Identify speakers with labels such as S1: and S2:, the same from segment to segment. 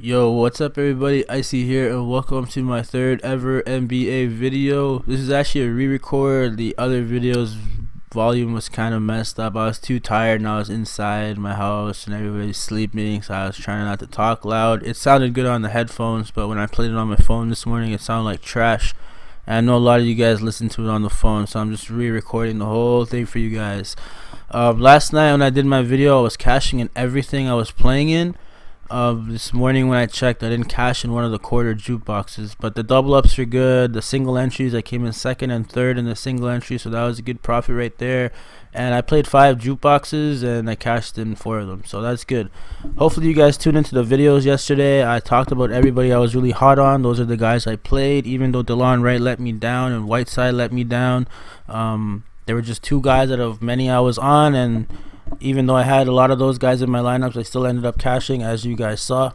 S1: Yo, what's up everybody? Icy here and welcome to my third ever NBA video. This is actually a re-record. The other video's volume was kind of messed up. I was too tired and I was inside my house and everybody's sleeping, so I was trying not to talk loud. It sounded good on the headphones, but when I played it on my phone this morning it sounded like trash. And I know a lot of you guys listen to it on the phone, so I'm just re-recording the whole thing for you guys. Last night when I did my video I was cashing in everything I was playing in. This morning when I checked, I didn't cash in one of the quarter jukeboxes, but the double ups are good. The single entries, I came in second and third in the single entry, so that was a good profit right there. And I played 5 jukeboxes and I cashed in 4 of them, so that's good. Hopefully you guys tuned into the videos yesterday. I talked about everybody I was really hot on. Those are the guys I played, even though DeLon Wright let me down and Whiteside let me down. There were just 2 guys out of many I was on, and even though I had a lot of those guys in my lineups, I still ended up cashing, as you guys saw.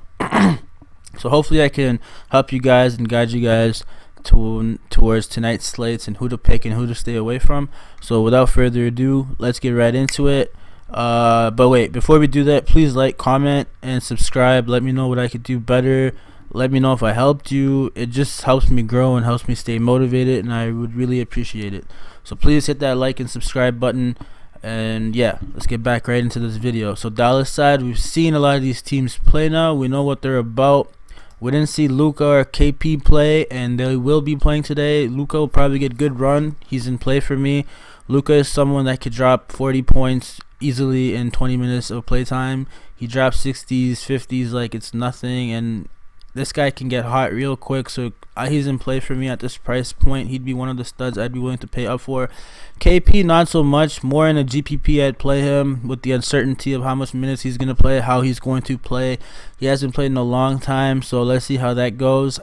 S1: So hopefully I can help you guys and guide you guys towards tonight's slates and who to pick and who to stay away from. So without further ado, let's get right into it. But wait, before we do that, please like, comment, and subscribe. Let me know what I could do better. Let me know if I helped you. It just helps me grow and helps me stay motivated, and I would really appreciate it. So please hit that like and subscribe button. And yeah, let's get back right into this video. So Dallas side, we've seen a lot of these teams play now. We know what they're about. We didn't see Luka or KP play, and they will be playing today. Luka will probably get good run. He's in play for me. Luka is someone that could drop 40 points easily in 20 minutes of playtime. He drops 60s, 50s like it's nothing, and this guy can get hot real quick, so he's in play for me at this price point. He'd be one of the studs I'd be willing to pay up for. KP, not so much. More in a GPP, I'd play him with the uncertainty of how much minutes he's going to play, how he's going to play. He hasn't played in a long time, so let's see how that goes.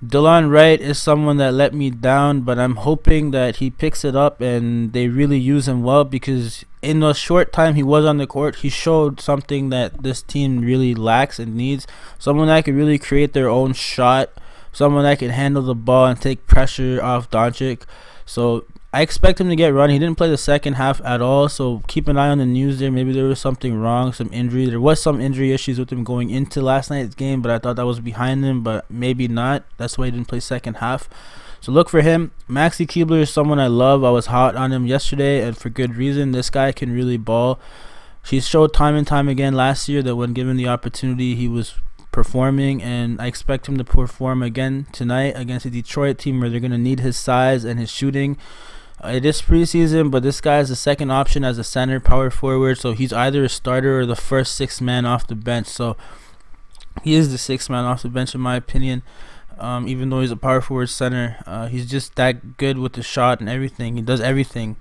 S1: DeLon Wright is someone that let me down, but I'm hoping that he picks it up and they really use him well, because in the short time he was on the court, he showed something that this team really lacks and needs. Someone that could really create their own shot, someone that can handle the ball and take pressure off Doncic. So I expect him to get run. He didn't play the second half at all, so keep an eye on the news there. Maybe there was something wrong, some injury. There was some injury issues with him going into last night's game, but I thought that was behind him, but maybe not. That's why he didn't play second half. So look for him. Maxi Keebler is someone I love. I was hot on him yesterday, and for good reason. This guy can really ball. He's showed time and time again last year that when given the opportunity, he was performing, and I expect him to perform again tonight against a Detroit team where they're going to need his size and his shooting. It is preseason, but this guy is the second option as a center power forward, so he's either a starter or the first 6th man off the bench. So he is the 6th man off the bench in my opinion. Even though he's a power forward center, he's just that good with the shot and everything. He does everything.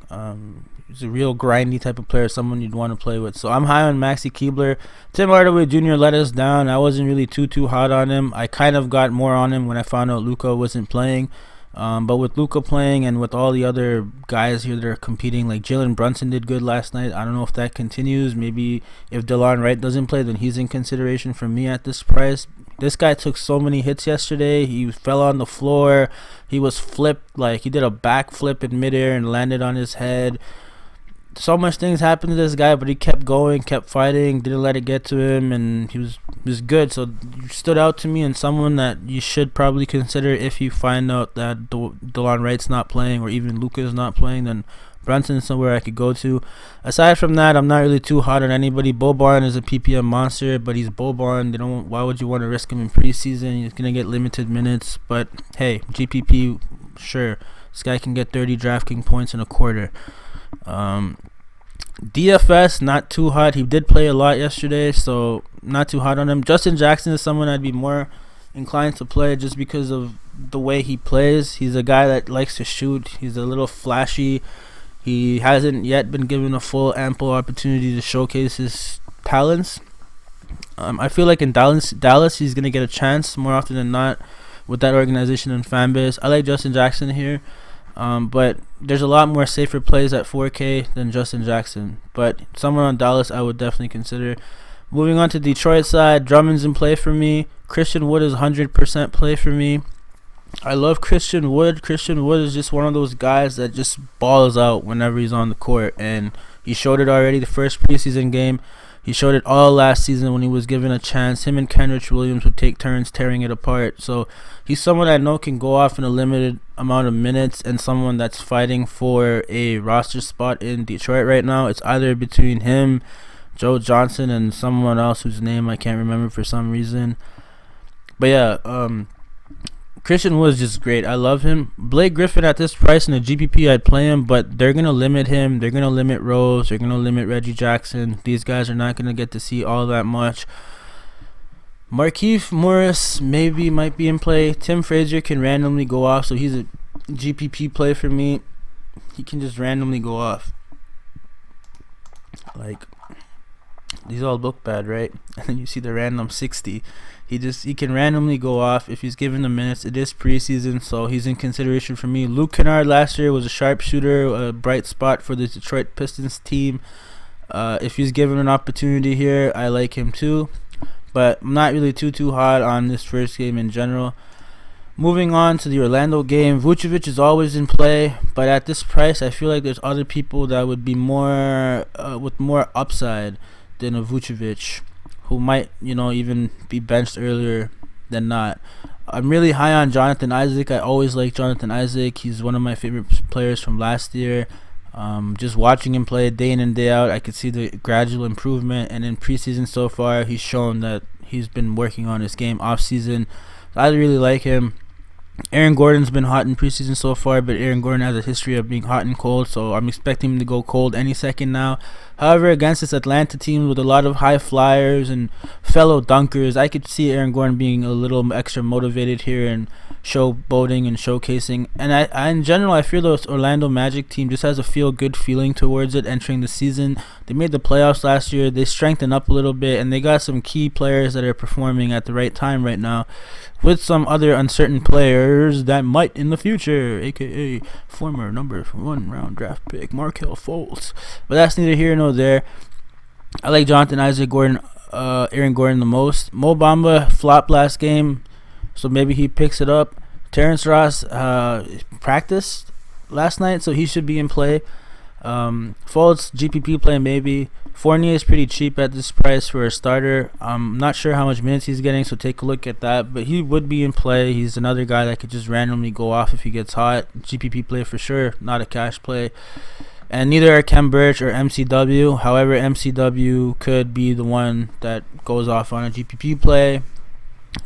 S1: He's a real grindy type of player, someone you'd want to play with. So I'm high on Maxi Keebler. Tim Hardaway Jr. let us down. I wasn't really too hot on him. I kind of got more on him when I found out Luka wasn't playing. But with Luka playing and with all the other guys here that are competing, like Jalen Brunson did good last night. I don't know if that continues. Maybe if DeLon Wright doesn't play, then he's in consideration for me at this price. This guy took so many hits yesterday. He fell on the floor. He was flipped, like he did a backflip in midair and landed on his head. So much things happened to this guy, but he kept going, kept fighting, didn't let it get to him, and he was good. So you stood out to me, and someone that you should probably consider if you find out that DeLon Wright's not playing or even Luka's not playing. Then Brunson's somewhere I could go to. Aside from that, I'm not really too hot on anybody. Boban is a PPM monster, but he's Boban. Why would you want to risk him in preseason? He's gonna get limited minutes, but hey, GPP, sure, this guy can get 30 Draftkings points in a quarter. DFS, not too hot. He did play a lot yesterday, so not too hot on him. Justin Jackson is someone I'd be more inclined to play just because of the way he plays. He's a guy that likes to shoot. He's a little flashy. He hasn't yet been given a full ample opportunity to showcase his talents. I feel like in Dallas he's going to get a chance more often than not with that organization and fan base. I like Justin Jackson here. But there's a lot more safer plays at 4K than Justin Jackson. But someone on Dallas I would definitely consider. Moving on to Detroit side, Drummond's in play for me. Christian Wood is 100% play for me. I love Christian Wood. Christian Wood is just one of those guys that just balls out whenever he's on the court, and he showed it already the first preseason game. He showed it all last season when he was given a chance. Him and Kenrich Williams would take turns tearing it apart. So he's someone I know can go off in a limited amount of minutes, and someone that's fighting for a roster spot in Detroit right now. It's either between him, Joe Johnson, and someone else whose name I can't remember for some reason. But yeah, Christian Wood's just great. I love him. Blake Griffin at this price in the GPP, I'd play him, but they're going to limit him. They're going to limit Rose. They're going to limit Reggie Jackson. These guys are not going to get to see all that much. Markieff Morris might be in play. Tim Frazier can randomly go off, so he's a GPP play for me. He can just randomly go off. Like, these all look bad, right? And then you see the random 60. He can randomly go off if he's given the minutes. It is preseason, so he's in consideration for me. Luke Kennard last year was a sharpshooter, a bright spot for the Detroit Pistons team. If he's given an opportunity here, I like him too. But I'm not really too hot on this first game in general. Moving on to the Orlando game, Vucevic is always in play, but at this price, I feel like there's other people that would be more with more upside than a Vucevic, who might, even be benched earlier than not. I'm really high on Jonathan Isaac. I always like Jonathan Isaac. He's one of my favorite players from last year. Just watching him play day in and day out, I could see the gradual improvement. And in preseason so far, he's shown that he's been working on his game off season. So I really like him. Aaron Gordon's been hot in preseason so far, but Aaron Gordon has a history of being hot and cold, so I'm expecting him to go cold any second now. However, against this Atlanta team with a lot of high flyers and fellow dunkers, I could see Aaron Gordon being a little extra motivated here and showboating and showcasing. And I in general, I feel the Orlando Magic team just has a feel-good feeling towards it entering the season. They made the playoffs last year. They strengthened up a little bit, and they got some key players that are performing at the right time right now, with some other uncertain players that might in the future, aka former number 1 round draft pick Markelle Fultz. But that's neither here nor there. I like Jonathan Isaac, Aaron Gordon the most. Mo Bamba flopped last game, so maybe he picks it up. Terrence Ross practiced last night, so he should be in play. Fultz GPP play maybe. Fournier is pretty cheap at this price for a starter. I'm not sure how much minutes he's getting, so take a look at that. But he would be in play. He's another guy that could just randomly go off if he gets hot. GPP play for sure, not a cash play. And neither are Kem Birch or MCW. However, MCW could be the one that goes off on a GPP play.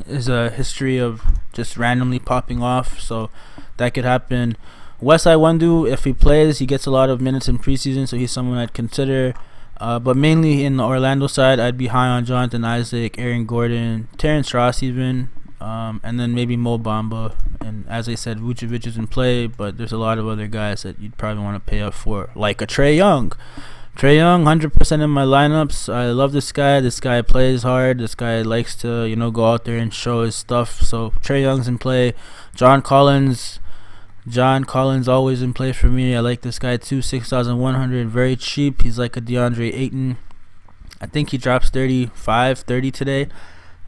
S1: There's a history of just randomly popping off, so that could happen. Wesai Wundu, if he plays, he gets a lot of minutes in preseason, so he's someone I'd consider. But mainly in the Orlando side, I'd be high on Jonathan Isaac, Aaron Gordon, Terrence Ross even, and then maybe Mo Bamba. And as I said, Vucevic is in play, but there's a lot of other guys that you'd probably want to pay up for, like a Trae Young. Trae Young, 100% in my lineups. I love this guy. This guy plays hard. This guy likes to, go out there and show his stuff. So Trae Young's in play. John Collins always in play for me. I like this guy too. 6,100, very cheap. He's like a DeAndre Ayton. I think he drops 30 today.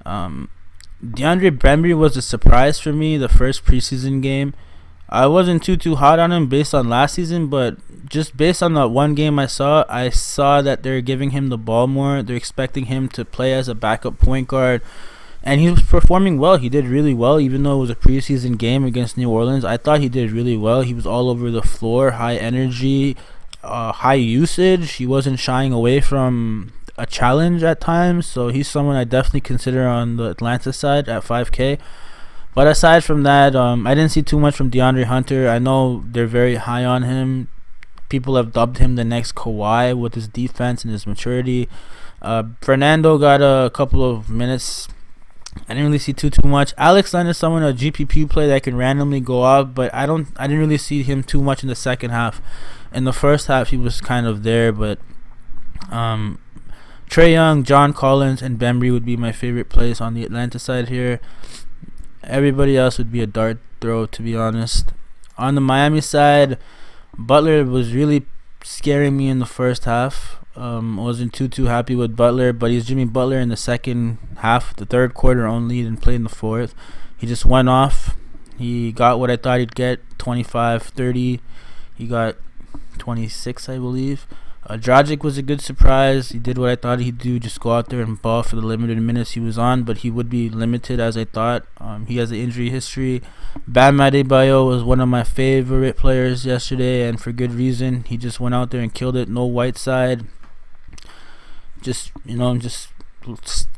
S1: DeAndre Bembry was a surprise for me the first preseason game. I wasn't too hot on him based on last season, but just based on the one game I saw that they're giving him the ball more. They're expecting him to play as a backup point guard. And he was performing well. He did really well, even though it was a preseason game against New Orleans. I thought he did really well. He was all over the floor, high energy, high usage. He wasn't shying away from a challenge at times. So he's someone I definitely consider on the Atlanta side at 5K. But aside from that, I didn't see too much from DeAndre Hunter. I know they're very high on him. People have dubbed him the next Kawhi with his defense and his maturity. Fernando got a couple of minutes. I didn't really see too much. Alex Len is someone, a GPP play that can randomly go off, but I didn't really see him too much in the second half. In the first half, he was kind of there, but Trae Young, John Collins, and Bembry would be my favorite plays on the Atlanta side here. Everybody else would be a dart throw, to be honest. On the Miami side, Butler was really scaring me in the first half. Wasn't too happy with Butler, but he's Jimmy Butler in the second half, the third quarter only, didn't play in the fourth. He just went off. He got what I thought he'd get, 25, 30. He got 26, I believe. Dragic was a good surprise. He did what I thought he'd do, just go out there and ball for the limited minutes he was on, but he would be limited as I thought. He has an injury history. Bam Adebayo was one of my favorite players yesterday, and for good reason. He just went out there and killed it. No Whiteside. Just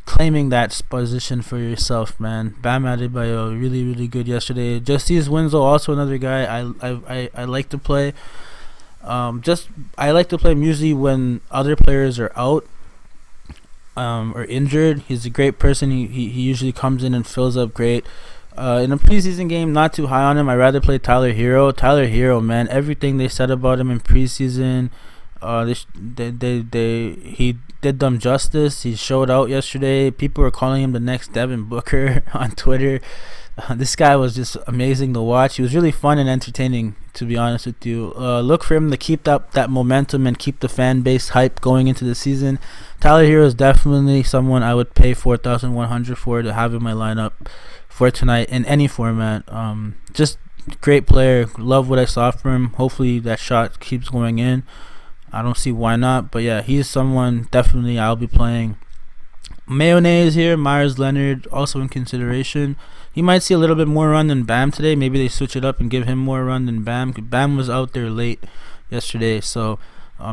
S1: claiming that position for yourself, man. Bam Adebayo, really, really good yesterday. Justice Winslow, also another guy I like to play. I like to play him usually when other players are out or injured. He's a great person. He usually comes in and fills up great. In a preseason game, not too high on him. I'd rather play Tyler Hero. Tyler Hero, man, everything they said about him in preseason, he did them justice. He showed out yesterday. People were calling him the next Devin Booker on Twitter. This guy was just amazing to watch. He was really fun and entertaining, to be honest with you. Look for him to keep that momentum and keep the fan base hype going into the season. Tyler Hero is definitely someone I would pay $4,100 for to have in my lineup for tonight in any format. Just great player. Love what I saw from him. Hopefully that shot keeps going in. I don't see why not, but yeah, he's someone definitely I'll be playing. Mayonnaise here, Myers Leonard also in consideration. He might see a little bit more run than Bam today. Maybe they switch it up and give him more run than Bam. Bam was out there late yesterday, so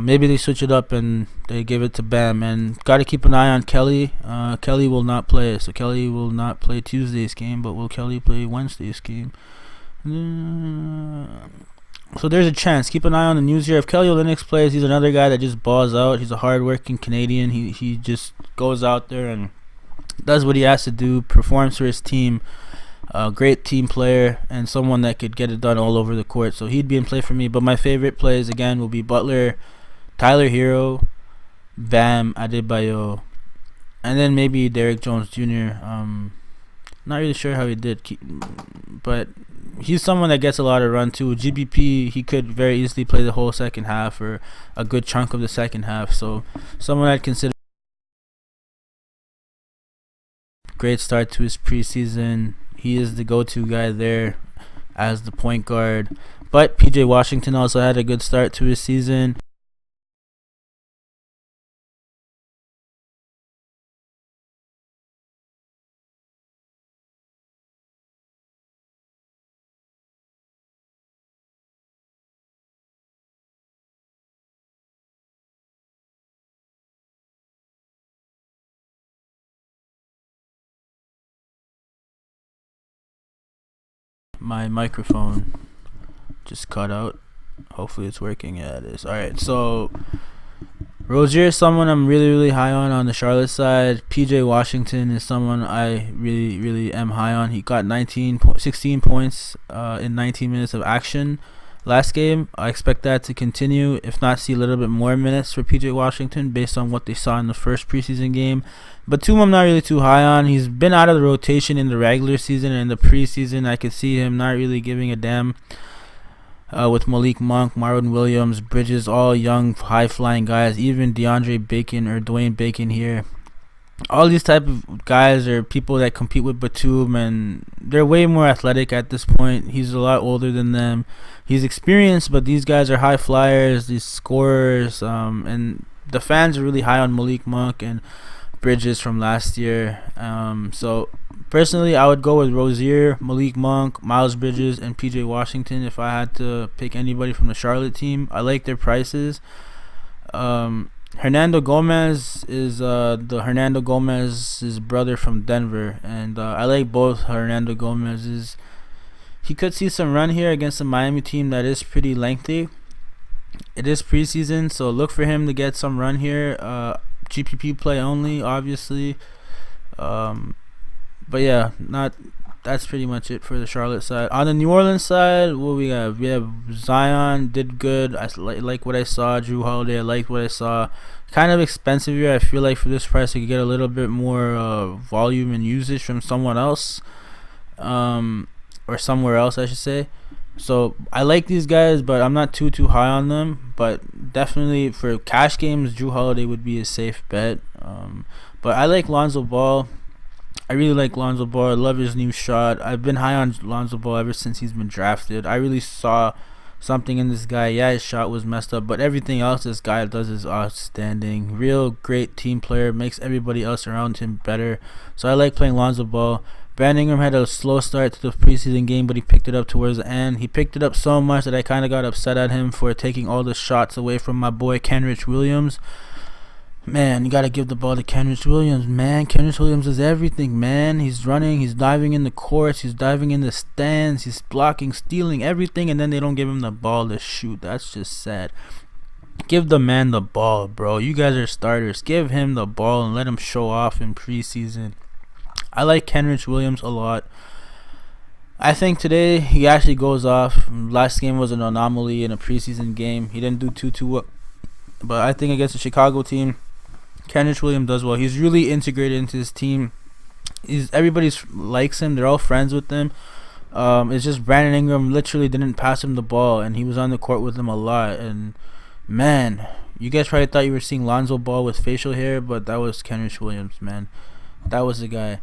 S1: maybe they switch it up and they give it to Bam. And got to keep an eye on Kelly. Kelly will not play, so Kelly will not play Tuesday's game, but will Kelly play Wednesday's game? So there's a chance. Keep an eye on the news here. If Kelly Olynyk plays, he's another guy that just balls out. He's a hard-working Canadian. He just goes out there and does what he has to do, performs for his team. Great team player and someone that could get it done all over the court. So he'd be in play for me. But my favorite plays, again, will be Butler, Tyler Hero, Bam Adebayo, and then maybe Derrick Jones Jr. Not really sure how he did, but he's someone that gets a lot of run too. GBP, he could very easily play the whole second half or a good chunk of the second half. So someone I'd consider. Great start to his preseason. He is the go-to guy there as the point guard. But PJ Washington also had a good start to his season. My microphone just cut out. Hopefully it's working. Yeah, it is. Alright, so Rozier is someone I'm really, really high on the Charlotte side. PJ Washington is someone I really, really am high on. He got 16 points in 19 minutes of action last game. I expect that to continue, if not see a little bit more minutes for PJ Washington based on what they saw in the first preseason game. But Batum I'm not really too high on. He's been out of the rotation in the regular season, and in the preseason I could see him not really giving a damn with Malik Monk, Marvin Williams, Bridges, all young high-flying guys, even DeAndre Bacon or Dwayne Bacon here. All these type of guys are people that compete with Batum, and they're way more athletic at this point. He's a lot older than them. He's experienced, but these guys are high flyers, these scorers, and the fans are really high on Malik Monk and Bridges from last year. So personally, I would go with Rozier, Malik Monk, Miles Bridges, and PJ Washington if I had to pick anybody from the Charlotte team. I like their prices. Hernando Gomez is Hernando Gomez's brother from Denver, and I like both Hernando Gomez's. He could see some run here against a Miami team that is pretty lengthy. It is preseason, so look for him to get some run here. GPP play only, obviously. But yeah, that's pretty much it for the Charlotte side. On the New Orleans side, what we have? We have Zion did good. I like what I saw. Drew Holiday, I liked what I saw. Kind of expensive here. I feel like for this price, I could get a little bit more volume and usage from someone else, or somewhere else, I should say. So I like these guys, but I'm not too high on them. But definitely for cash games, Drew Holiday would be a safe bet. But I like Lonzo Ball. I really like Lonzo Ball. I love his new shot. I've been high on Lonzo Ball ever since he's been drafted. I really saw something in this guy. Yeah, his shot was messed up, but everything else this guy does is outstanding. Real great team player, makes everybody else around him better. So I like playing Lonzo Ball. Brandon Ingram had a slow start to the preseason game, but he picked it up towards the end. He picked it up so much that I kind of got upset at him for taking all the shots away from my boy Kenrich Williams. Man, you got to give the ball to Kenrich Williams, man. Kenrich Williams is everything, man. He's running, he's diving in the courts, he's diving in the stands, he's blocking, stealing, everything, and then they don't give him the ball to shoot. That's just sad. Give the man the ball, bro. You guys are starters. Give him the ball and let him show off in preseason. I like Kenrich Williams a lot. I think today he actually goes off. Last game was an anomaly in a preseason game. He didn't do too well. But I think against the Chicago team, Kenrich Williams does well. He's really integrated into his team. Everybody likes him. They're all friends with him. It's just Brandon Ingram literally didn't pass him the ball, and he was on the court with him a lot. And man, you guys probably thought you were seeing Lonzo Ball with facial hair, but that was Kenrich Williams, man. That was the guy.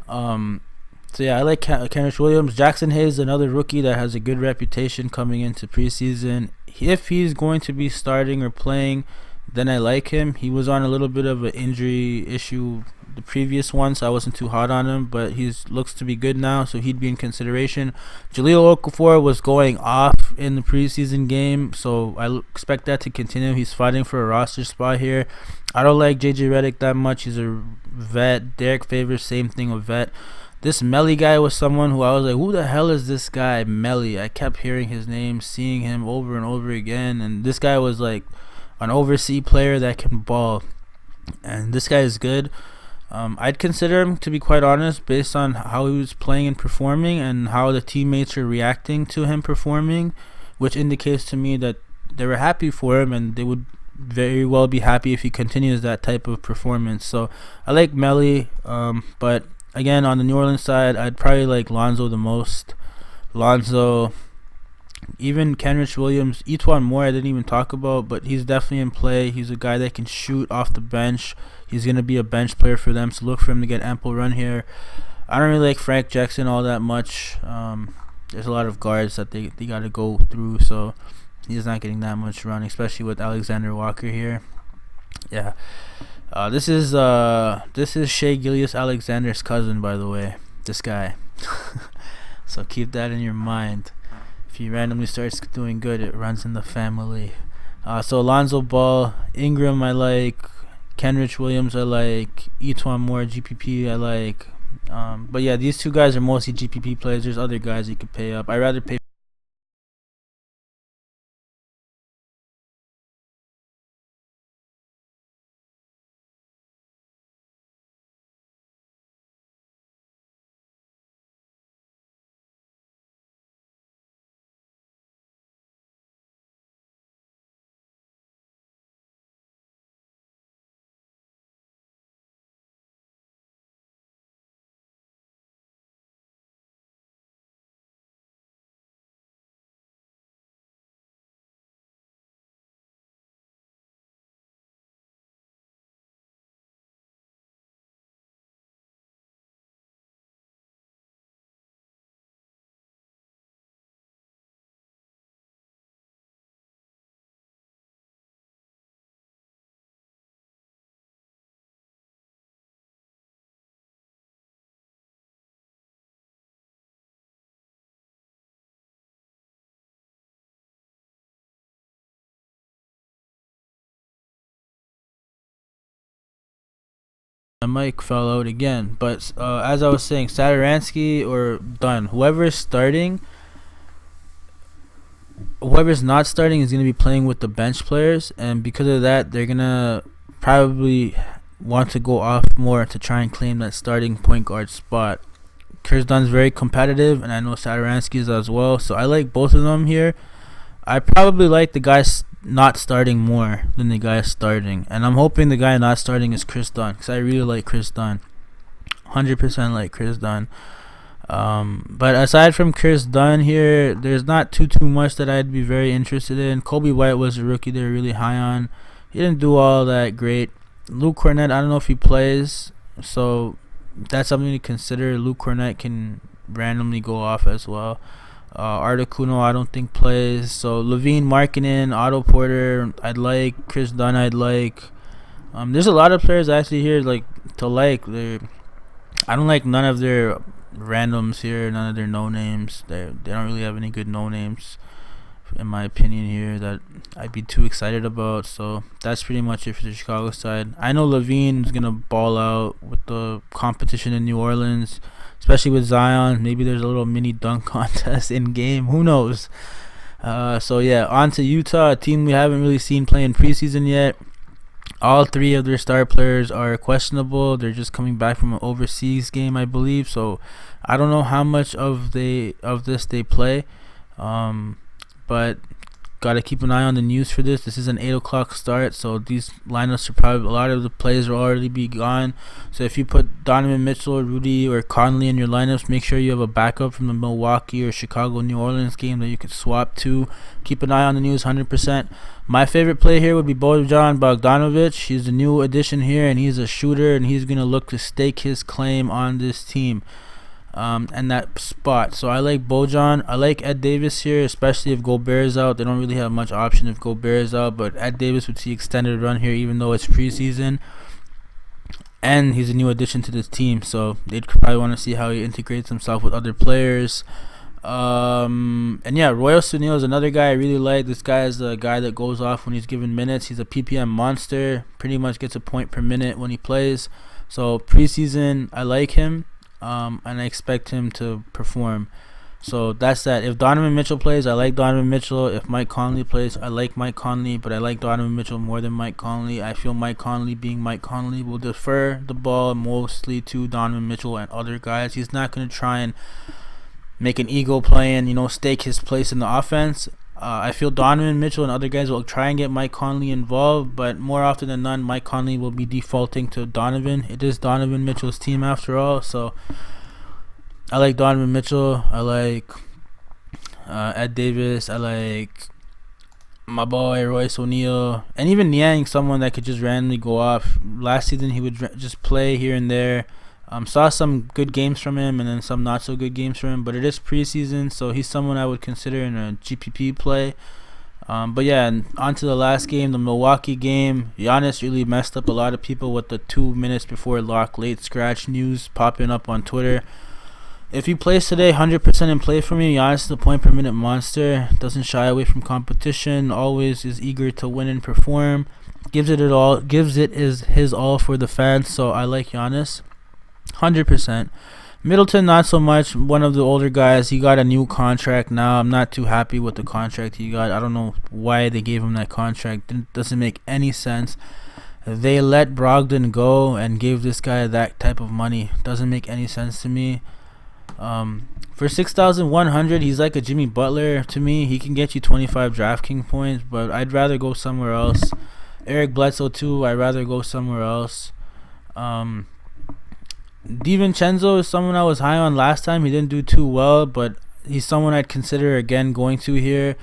S1: So yeah, I like Kenrich Williams. Jackson Hayes, another rookie that has a good reputation coming into preseason. If he's going to be starting or playing, then I like him. He was on a little bit of an injury issue the previous one, so I wasn't too hot on him, but he looks to be good now, so he'd be in consideration. Jahlil Okafor was going off in the preseason game, so I expect that to continue. He's fighting for a roster spot here. I don't like JJ Redick that much. He's a vet. Derek Favors, same thing, a vet. This Melly guy was someone who I was like, who the hell is this guy, Melly? I kept hearing his name, seeing him over and over again, and this guy was like an overseas player that can ball, and this guy is good. I'd consider him, to be quite honest, based on how he was playing and performing and how the teammates are reacting to him performing, which indicates to me that they were happy for him and they would very well be happy if he continues that type of performance. So I like Melly, but again, on the New Orleans side, I'd probably like Lonzo the most. Lonzo, even Kenrich Williams, Etuan Moore I didn't even talk about, but he's definitely in play. He's a guy that can shoot off the bench. He's going to be a bench player for them, so look for him to get ample run here. I don't really like Frank Jackson all that much. There's a lot of guards that they got to go through, so he's not getting that much run, especially with Alexander Walker here. Yeah. This is Shai Gilgeous-Alexander's cousin, by the way. This guy. So keep that in your mind. If he randomly starts doing good, it runs in the family. So Lonzo Ball, Ingram I like, Kenrich Williams I like, Etuan Moore, GPP I like. But yeah, these two guys are mostly GPP players. There's other guys you could pay up. I'd rather pay. My mic fell out again, but as I was saying, Satoransky or Dunn, whoever's not starting is going to be playing with the bench players, and because of that, they're going to probably want to go off more to try and claim that starting point guard spot. Chris Dunn's very competitive, and I know Satoransky is as well, so I like both of them here. I probably like the guys not starting more than the guy starting, and I'm hoping the guy not starting is Chris Dunn, because I really like Chris Dunn, 100% like Chris Dunn. But aside from Chris Dunn here, there's not too much that I'd be very interested in. Kobe White was a rookie they're really high on. He didn't do all that great. Luke Cornett, I don't know if he plays, so that's something to consider. Luke Cornett can randomly go off as well. Articuno I don't think plays. So Levine, Markkinen, Otto Porter I'd like. Chris Dunn I'd like. There's a lot of players actually here like to like. I don't like none of their randoms here, none of their no names. They don't really have any good no names in my opinion here that I'd be too excited about. So that's pretty much it for the Chicago side. I know Levine's gonna ball out with the competition in New Orleans, especially with Zion. Maybe there's a little mini dunk contest in game, who knows. So yeah, on to Utah, a team we haven't really seen play in preseason yet. All three of their star players are questionable. They're just coming back from an overseas game, I believe. So I don't know how much of this they play. But gotta keep an eye on the news for this. This is an 8 o'clock start, so these lineups are probably, a lot of the plays will already be gone. So if you put Donovan Mitchell, Rudy, or Conley in your lineups, make sure you have a backup from the Milwaukee or Chicago New Orleans game that you could swap to. Keep an eye on the news 100%. My favorite play here would be Bojan Bogdanovic. He's a new addition here, and he's a shooter, and he's gonna look to stake his claim on this team. And that spot. So I like Bojan. I like Ed Davis here, especially if Gobert is out. They don't really have much option if Gobert is out, but Ed Davis would see extended run here even though it's preseason. And he's a new addition to this team, so they'd probably want to see how he integrates himself with other players. And yeah, Royal Sunil is another guy I really like. This guy is the guy that goes off when he's given minutes. He's a PPM monster, pretty much gets a point per minute when he plays. So preseason, I like him. And I expect him to perform. So that's that. If Donovan Mitchell plays, I like Donovan Mitchell. If Mike Conley plays, I like Mike Conley, but I like Donovan Mitchell more than Mike Conley. I feel Mike Conley, being Mike Conley, will defer the ball mostly to Donovan Mitchell and other guys. He's not going to try and make an ego play and, stake his place in the offense. I feel Donovan Mitchell and other guys will try and get Mike Conley involved, but more often than not, Mike Conley will be defaulting to Donovan. It is Donovan Mitchell's team after all, so I like Donovan Mitchell. I like Ed Davis. I like my boy Royce O'Neal, and even Niang, someone that could just randomly go off. Last season, he would just play here and there. Saw some good games from him and then some not so good games from him, but it is preseason, so he's someone I would consider in a GPP play. But yeah, and on to the last game, the Milwaukee game. Giannis really messed up a lot of people with the 2 minutes before lock late scratch news popping up on Twitter. If he plays today, 100% in play for me. Giannis is a point per minute monster. Doesn't shy away from competition. Always is eager to win and perform. Gives it his all for the fans. So I like Giannis. 100%. Middleton, not so much. One of the older guys. He got a new contract now. I'm not too happy with the contract he got. I don't know why they gave him that contract. It doesn't make any sense. They let Brogdon go and gave this guy that type of money. Doesn't make any sense to me. For 6,100, he's like a Jimmy Butler to me. He can get you 25 DraftKings points, but I'd rather go somewhere else. Eric Bledsoe too. I'd rather go somewhere else. DiVincenzo is someone I was high on last time. He didn't do too well, but he's someone I'd consider again going to here.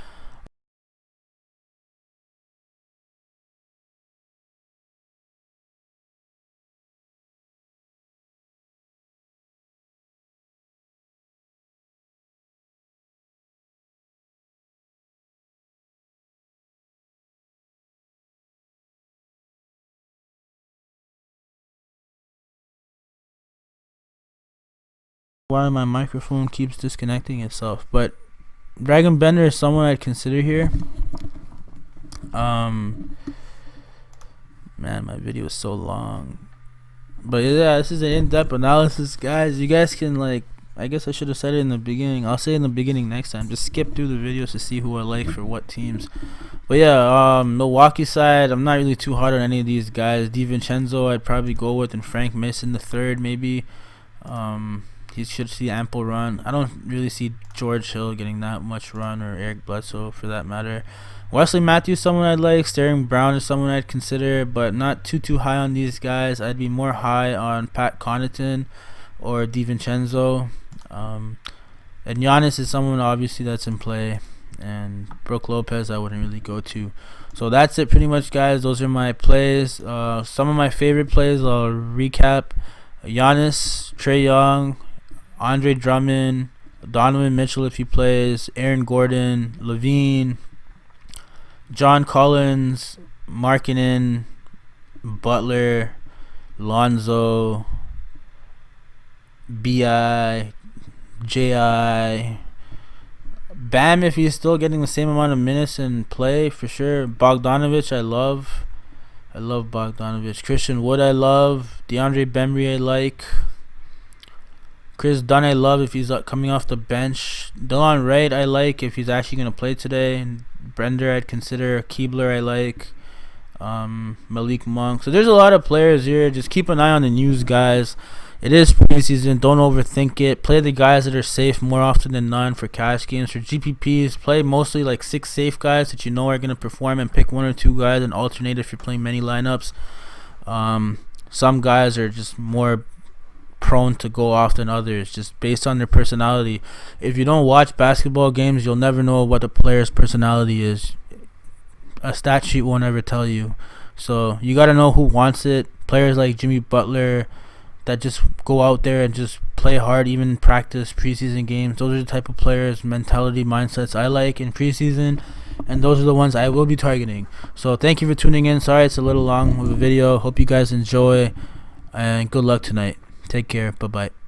S1: Why my microphone keeps disconnecting itself, but Dragon Bender is someone I'd consider here. Man, my video is so long, but yeah, this is an in-depth analysis, guys. You guys can I guess I should have said it in the beginning. I'll say it in the beginning next time. Just skip through the videos to see who I like for what teams. But yeah, Milwaukee side, I'm not really too hard on any of these guys. DiVincenzo I'd probably go with, and Frank Mason the third maybe. He should see ample run. I don't really see George Hill getting that much run, or Eric Bledsoe for that matter. Wesley Matthews, someone I'd like. Sterling Brown is someone I'd consider, but not too high on these guys. I'd be more high on Pat Connaughton or DiVincenzo. And Giannis is someone obviously that's in play. And Brook Lopez I wouldn't really go to. So that's it pretty much, guys. Those are my plays. Some of my favorite plays I'll recap. Giannis, Trae Young, Andre Drummond, Donovan Mitchell if he plays, Aaron Gordon, Levine, John Collins, Markkanen, Butler, Lonzo, BI, JI, Bam if he's still getting the same amount of minutes and play for sure. Bogdanovich I love Bogdanovich. Christian Wood I love. DeAndre Bembry I like. Chris Dunn I love if he's coming off the bench. Delon Wright I like if he's actually going to play today. And Brender I'd consider. Keebler I like. Malik Monk. So there's a lot of players here. Just keep an eye on the news, guys. It is preseason. Don't overthink it. Play the guys that are safe more often than none for cash games. For GPPs, play mostly like 6 safe guys that you know are going to perform, and pick 1 or 2 guys and alternate if you're playing many lineups. Some guys are just more prone to go off than others, just based on their personality. If you don't watch basketball games, you'll never know what a player's personality is. A stat sheet won't ever tell you. So you got to know who wants it. Players like Jimmy Butler that just go out there and just play hard, even practice preseason games. Those are the type of players, mentality, mindsets I like in preseason, and those are the ones I will be targeting. So thank you for tuning in. Sorry it's a little long of a video. Hope you guys enjoy, and good luck tonight. Take care. Bye-bye.